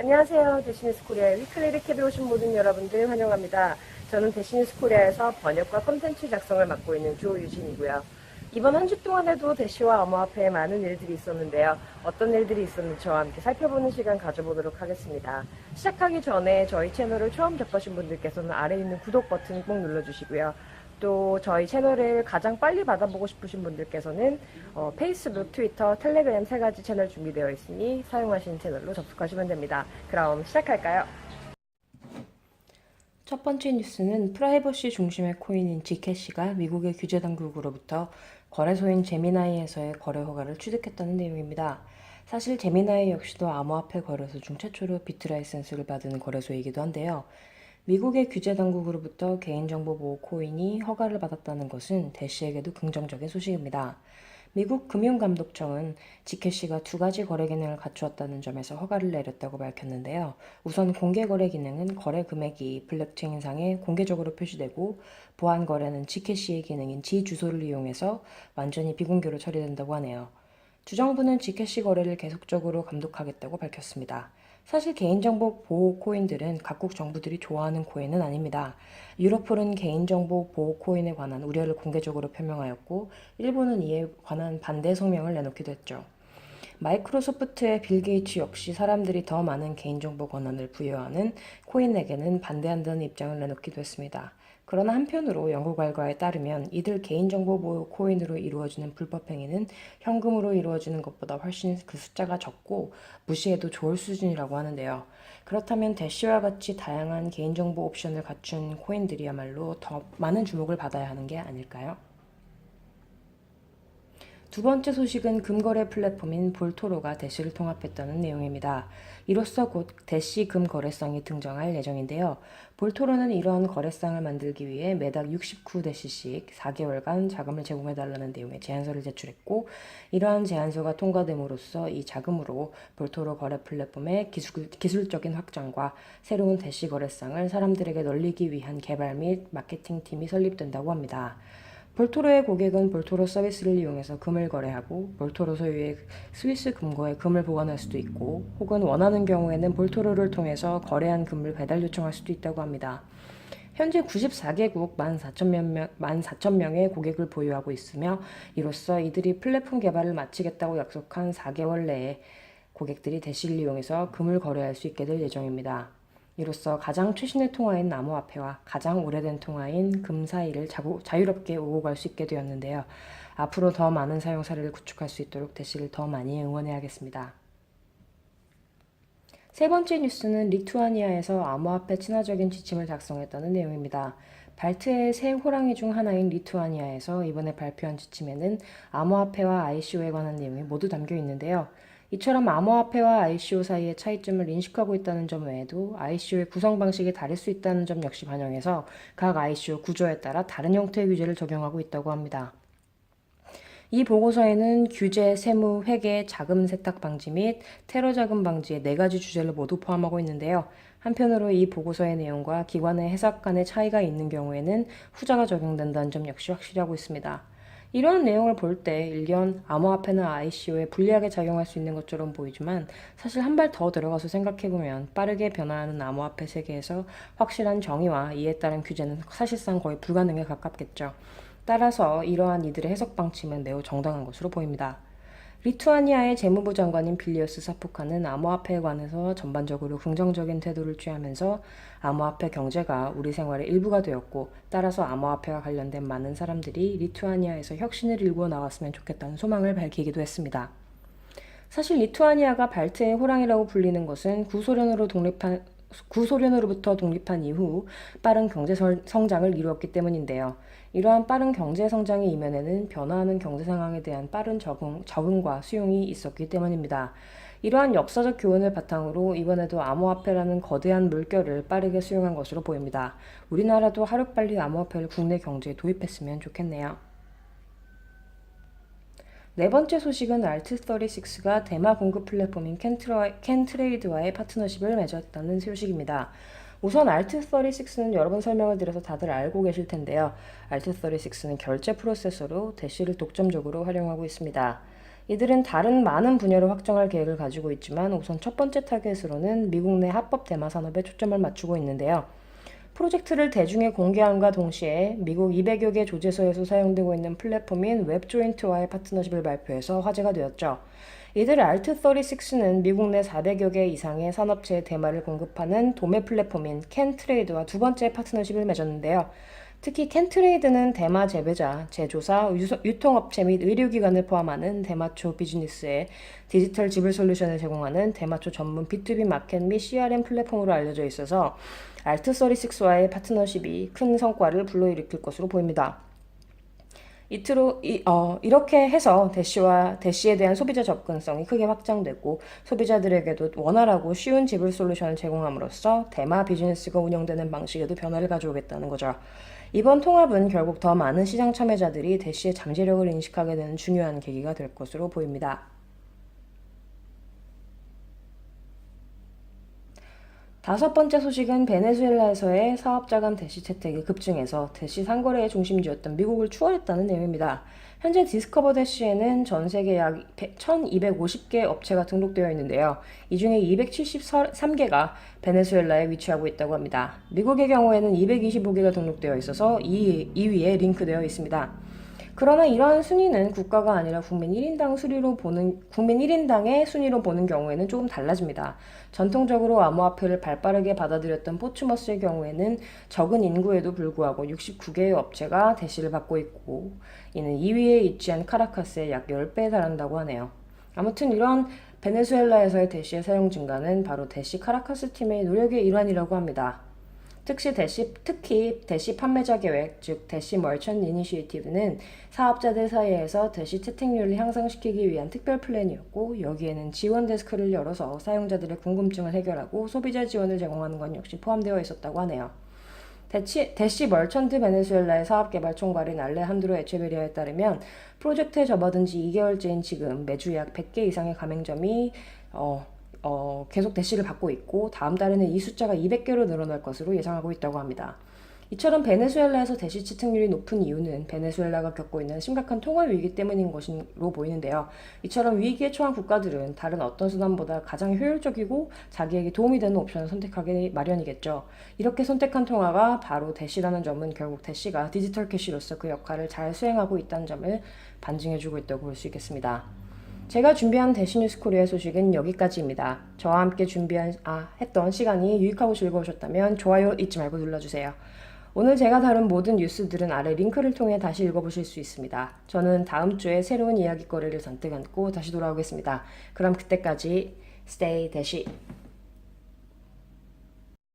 안녕하세요. 대신뉴스 코리아의 위클리 리캡에 오신 모든 여러분들 환영합니다. 저는 대신뉴스 코리아에서 번역과 콘텐츠 작성을 맡고 있는 조유진이고요. 이번 한 주 동안에도 대시와 암호화폐에 많은 일들이 있었는데요. 어떤 일들이 있었는지 저와 함께 살펴보는 시간 가져보도록 하겠습니다. 시작하기 전에 저희 채널을 처음 접하신 분들께서는 아래에 있는 구독 버튼 꼭 눌러주시고요. 또 저희 채널을 가장 빨리 받아보고 싶으신 분들께서는 페이스북, 트위터, 텔레그램 3가지 채널 준비되어 있으니 사용하시는 채널로 접속하시면 됩니다. 그럼 시작할까요? 첫 번째 뉴스는 프라이버시 중심의 코인인 지캐시가 미국의 규제 당국으로부터 거래소인 제미나이에서의 거래 허가를 취득했다는 내용입니다. 사실 제미나이 역시도 암호화폐 거래소 중 최초로 비트 라이센스를 받은 거래소이기도 한데요. 미국의 규제 당국으로부터 개인정보 보호 코인이 허가를 받았다는 것은 대시에게도 긍정적인 소식입니다. 미국 금융감독청은 지캐시가 2가지 거래 기능을 갖추었다는 점에서 허가를 내렸다고 밝혔는데요. 우선 공개 거래 기능은 거래 금액이 블록체인상에 공개적으로 표시되고, 보안 거래는 지캐시의 기능인 지 주소를 이용해서 완전히 비공개로 처리된다고 하네요. 주정부는 지캐시 거래를 계속적으로 감독하겠다고 밝혔습니다. 사실 개인정보 보호 코인들은 각국 정부들이 좋아하는 코인은 아닙니다. 유로폴은 개인정보 보호 코인에 관한 우려를 공개적으로 표명하였고, 일본은 이에 관한 반대 성명을 내놓기도 했죠. 마이크로소프트의 빌 게이츠 역시 사람들이 더 많은 개인정보 권한을 부여하는 코인에게는 반대한다는 입장을 내놓기도 했습니다. 그러나 한편으로 연구 결과에 따르면 이들 개인정보 보호 코인으로 이루어지는 불법 행위는 현금으로 이루어지는 것보다 훨씬 그 숫자가 적고 무시해도 좋을 수준이라고 하는데요. 그렇다면 대시와 같이 다양한 개인정보 옵션을 갖춘 코인들이야말로 더 많은 주목을 받아야 하는 게 아닐까요? 두 번째 소식은 금거래 플랫폼인 볼토로가 대시를 통합했다는 내용입니다. 이로써 곧 대시 금거래성이 등장할 예정인데요. 볼토로는 이러한 거래상을 만들기 위해 매달 69대시씩 4개월간 자금을 제공해달라는 내용의 제안서를 제출했고, 이러한 제안서가 통과됨으로써 이 자금으로 볼토로 거래 플랫폼의 기술적인 확장과 새로운 대시 거래상을 사람들에게 널리기 위한 개발 및 마케팅 팀이 설립된다고 합니다. 볼토로의 고객은 볼토로 서비스를 이용해서 금을 거래하고, 볼토로 소유의 스위스 금고에 금을 보관할 수도 있고, 혹은 원하는 경우에는 볼토로를 통해서 거래한 금을 배달 요청할 수도 있다고 합니다. 현재 94개국 14,000명의 고객을 보유하고 있으며, 이로써 이들이 플랫폼 개발을 마치겠다고 약속한 4개월 내에 고객들이 대시를 이용해서 금을 거래할 수 있게 될 예정입니다. 이로써 가장 최신의 통화인 암호화폐와 가장 오래된 통화인 금 사이를 자유롭게 오고 갈 수 있게 되었는데요. 앞으로 더 많은 사용 사례를 구축할 수 있도록 대시를 더 많이 응원해야겠습니다. 세 번째 뉴스는 리투아니아에서 암호화폐 친화적인 지침을 작성했다는 내용입니다. 발트의 새 호랑이 중 하나인 리투아니아에서 이번에 발표한 지침에는 암호화폐와 ICO에 관한 내용이 모두 담겨 있는데요. 이처럼 암호화폐와 ICO 사이의 차이점을 인식하고 있다는 점 외에도 ICO의 구성 방식이 다를 수 있다는 점 역시 반영해서 각 ICO 구조에 따라 다른 형태의 규제를 적용하고 있다고 합니다. 이 보고서에는 규제, 세무, 회계, 자금 세탁 방지 및 테러 자금 방지의 4가지 주제를 모두 포함하고 있는데요. 한편으로 이 보고서의 내용과 기관의 해석 간의 차이가 있는 경우에는 후자가 적용된다는 점 역시 확실히 하고 있습니다. 이런 내용을 볼 때 일견 암호화폐나 ICO에 불리하게 작용할 수 있는 것처럼 보이지만, 사실 한 발 더 들어가서 생각해보면 빠르게 변화하는 암호화폐 세계에서 확실한 정의와 이에 따른 규제는 사실상 거의 불가능에 가깝겠죠. 따라서 이러한 이들의 해석 방침은 매우 정당한 것으로 보입니다. 리투아니아의 재무부 장관인 빌리어스 사포카는 암호화폐에 관해서 전반적으로 긍정적인 태도를 취하면서 암호화폐 경제가 우리 생활의 일부가 되었고, 따라서 암호화폐와 관련된 많은 사람들이 리투아니아에서 혁신을 일구어 나왔으면 좋겠다는 소망을 밝히기도 했습니다. 사실 리투아니아가 발트의 호랑이라고 불리는 것은 구소련으로부터 독립한 이후 빠른 경제 성장을 이루었기 때문인데요. 이러한 빠른 경제 성장의 이면에는 변화하는 경제 상황에 대한 빠른 적응과 수용이 있었기 때문입니다. 이러한 역사적 교훈을 바탕으로 이번에도 암호화폐라는 거대한 물결을 빠르게 수용한 것으로 보입니다. 우리나라도 하루빨리 암호화폐를 국내 경제에 도입했으면 좋겠네요. 네 번째 소식은 알트36가 대마 공급 플랫폼인 캔트레이드와의 파트너십을 맺었다는 소식입니다. 우선 알트36는 여러 번 설명을 드려서 다들 알고 계실 텐데요. 알트36는 결제 프로세서로 대시를 독점적으로 활용하고 있습니다. 이들은 다른 많은 분야로 확장할 계획을 가지고 있지만 우선 첫 번째 타겟으로는 미국 내 합법 대마 산업에 초점을 맞추고 있는데요. 프로젝트를 대중에 공개함과 동시에 미국 200여 개 조제소에서 사용되고 있는 플랫폼인 웹조인트와의 파트너십을 발표해서 화제가 되었죠. 이들 알트36는 미국 내 400여 개 이상의 산업체에 대마를 공급하는 도매 플랫폼인 캔트레이드와 두 번째 파트너십을 맺었는데요. 특히 캔트레이드는 대마 재배자, 제조사, 유통업체 및 의료기관을 포함하는 대마초 비즈니스에 디지털 지불 솔루션을 제공하는 대마초 전문 B2B 마켓 및 CRM 플랫폼으로 알려져 있어서 알트36와의 파트너십이 큰 성과를 불러일으킬 것으로 보입니다. 이렇게 해서 대시에 대한 소비자 접근성이 크게 확장되고 소비자들에게도 원활하고 쉬운 지불 솔루션을 제공함으로써 대마 비즈니스가 운영되는 방식에도 변화를 가져오겠다는 거죠. 이번 통합은 결국 더 많은 시장 참여자들이 대시의 잠재력을 인식하게 되는 중요한 계기가 될 것으로 보입니다. 다섯 번째 소식은 베네수엘라에서의 사업자 간 대시 채택이 급증해서 대시 상거래의 중심지였던 미국을 추월했다는 내용입니다. 현재 디스커버 대시에는 전 세계 약 1250개 업체가 등록되어 있는데요. 이 중에 273개가 베네수엘라에 위치하고 있다고 합니다. 미국의 경우에는 225개가 등록되어 있어서 2위에 링크되어 있습니다. 그러나 이러한 순위는 국가가 아니라 국민 1인당의 순위로 보는 경우에는 조금 달라집니다. 전통적으로 암호화폐를 발빠르게 받아들였던 포츠머스의 경우에는 적은 인구에도 불구하고 69개의 업체가 대시를 받고 있고 이는 2위에 위치한 카라카스의 약 10배에 달한다고 하네요. 아무튼 이러한 베네수엘라에서의 대시의 사용 증가는 바로 대시 카라카스 팀의 노력의 일환이라고 합니다. 특히 대시 판매자 계획, 즉 대시 머천트 이니시에이티브는 사업자들 사이에서 대시 채택률을 향상시키기 위한 특별 플랜이었고 여기에는 지원 데스크를 열어서 사용자들의 궁금증을 해결하고 소비자 지원을 제공하는 것 역시 포함되어 있었다고 하네요. 대시 멀천트 베네수엘라의 사업개발 총괄인 알레한드로 에체베리아에 따르면 프로젝트에 접어든 지 2개월째인 지금 매주 약 100개 이상의 가맹점이 계속 대시를 받고 있고 다음 달에는 이 숫자가 200개로 늘어날 것으로 예상하고 있다고 합니다. 이처럼 베네수엘라에서 대시 채택률이 높은 이유는 베네수엘라가 겪고 있는 심각한 통화 위기 때문인 것으로 보이는데요. 이처럼 위기에 처한 국가들은 다른 어떤 수단보다 가장 효율적이고 자기에게 도움이 되는 옵션을 선택하기 마련이겠죠. 이렇게 선택한 통화가 바로 대시라는 점은 결국 대시가 디지털 캐시로서 그 역할을 잘 수행하고 있다는 점을 반증해주고 있다고 볼 수 있겠습니다. 제가 준비한 대시뉴스 코리아 소식은 여기까지입니다. 저와 함께 했던 시간이 유익하고 즐거우셨다면 좋아요 잊지 말고 눌러주세요. 오늘 제가 다룬 모든 뉴스들은 아래 링크를 통해 다시 읽어보실 수 있습니다. 저는 다음 주에 새로운 이야기거리를 잔뜩 안고 다시 돌아오겠습니다. 그럼 그때까지 stay 대시.